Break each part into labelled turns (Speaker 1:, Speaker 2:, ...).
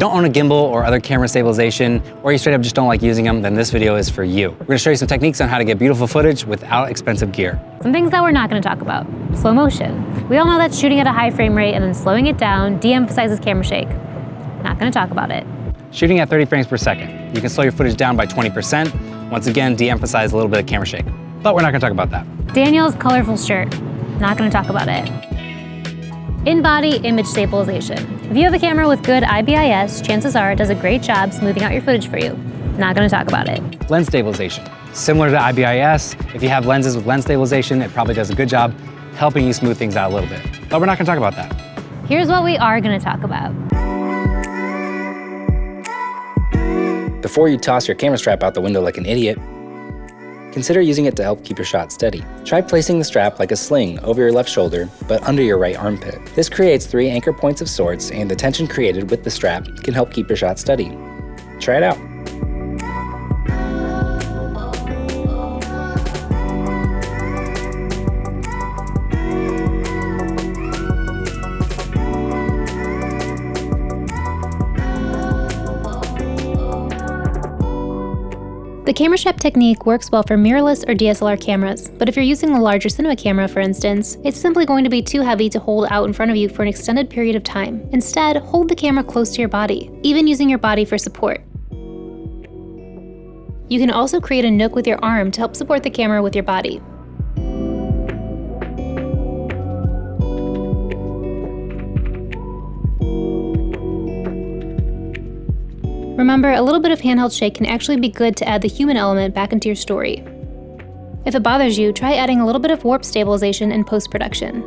Speaker 1: you don't own a gimbal or other camera stabilization, or you straight up just don't like using them, then this video is for you. We're gonna show you some techniques on how to get beautiful footage without expensive gear.
Speaker 2: Some things that we're not gonna talk about. Slow motion. We all know that shooting at a high frame rate and then slowing it down de-emphasizes camera shake. Not gonna talk about it.
Speaker 1: Shooting at 30 frames per second. You can slow your footage down by 20%. Once again, de-emphasize a little bit of camera shake. But we're not gonna talk about that.
Speaker 2: Daniel's colorful shirt. Not gonna talk about it. In-body image stabilization. If you have a camera with good IBIS, chances are it does a great job smoothing out your footage for you. Not gonna talk about it.
Speaker 1: Lens stabilization. Similar to IBIS, if you have lenses with lens stabilization, it probably does a good job helping you smooth things out a little bit. But we're not gonna talk about that.
Speaker 2: Here's what we are gonna talk about.
Speaker 3: Before you toss your camera strap out the window like an idiot, consider using it to help keep your shot steady. Try placing the strap like a sling over your left shoulder, but under your right armpit. This creates 3 anchor points of sorts, and the tension created with the strap can help keep your shot steady. Try it out.
Speaker 2: The camera strap technique works well for mirrorless or DSLR cameras, but if you're using a larger cinema camera, for instance, it's simply going to be too heavy to hold out in front of you for an extended period of time. Instead, hold the camera close to your body, even using your body for support. You can also create a nook with your arm to help support the camera with your body. Remember, a little bit of handheld shake can actually be good to add the human element back into your story. If it bothers you, try adding a little bit of warp stabilization in post-production.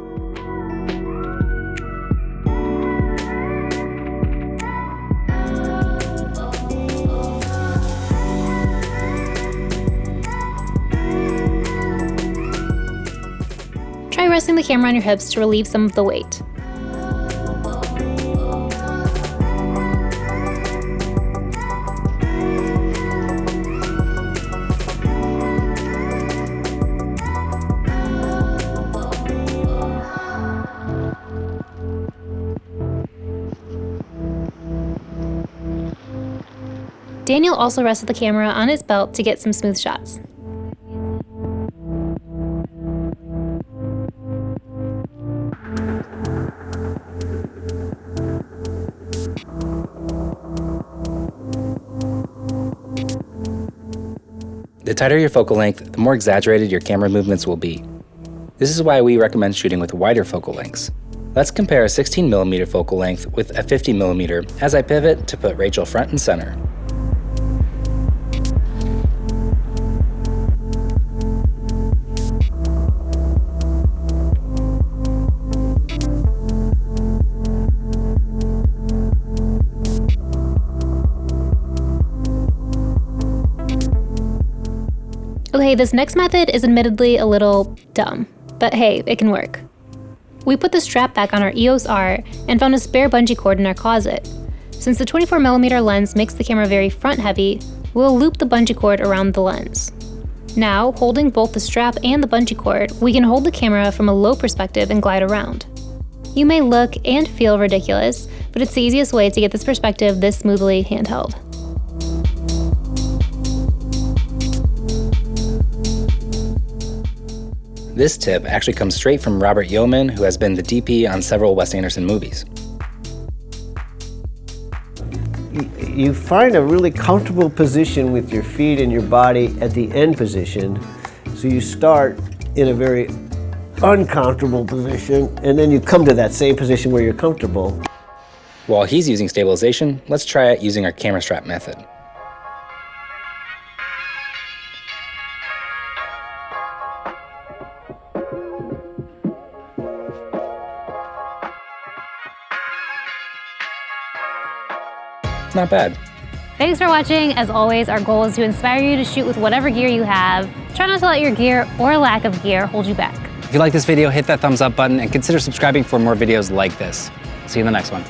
Speaker 2: Try resting the camera on your hips to relieve some of the weight. Daniel also rested the camera on his belt to get some smooth shots.
Speaker 3: The tighter your focal length, the more exaggerated your camera movements will be. This is why we recommend shooting with wider focal lengths. Let's compare a 16mm focal length with a 50mm as I pivot to put Rachel front and center.
Speaker 2: Okay, this next method is admittedly a little dumb, but hey, it can work. We put the strap back on our EOS R and found a spare bungee cord in our closet. Since the 24mm lens makes the camera very front heavy, we'll loop the bungee cord around the lens. Now, holding both the strap and the bungee cord, we can hold the camera from a low perspective and glide around. You may look and feel ridiculous, but it's the easiest way to get this perspective this smoothly handheld.
Speaker 3: This tip actually comes straight from Robert Yeoman, who has been the DP on several Wes Anderson movies.
Speaker 4: You find a really comfortable position with your feet and your body at the end position. So you start in a very uncomfortable position, and then you come to that same position where you're comfortable.
Speaker 3: While he's using stabilization, let's try it using our camera strap method. Not bad.
Speaker 2: Thanks for watching. As always, our goal is to inspire you to shoot with whatever gear you have. Try not to let your gear or lack of gear hold you back.
Speaker 1: If you like this video, hit that thumbs up button and consider subscribing for more videos like this. See you in the next one.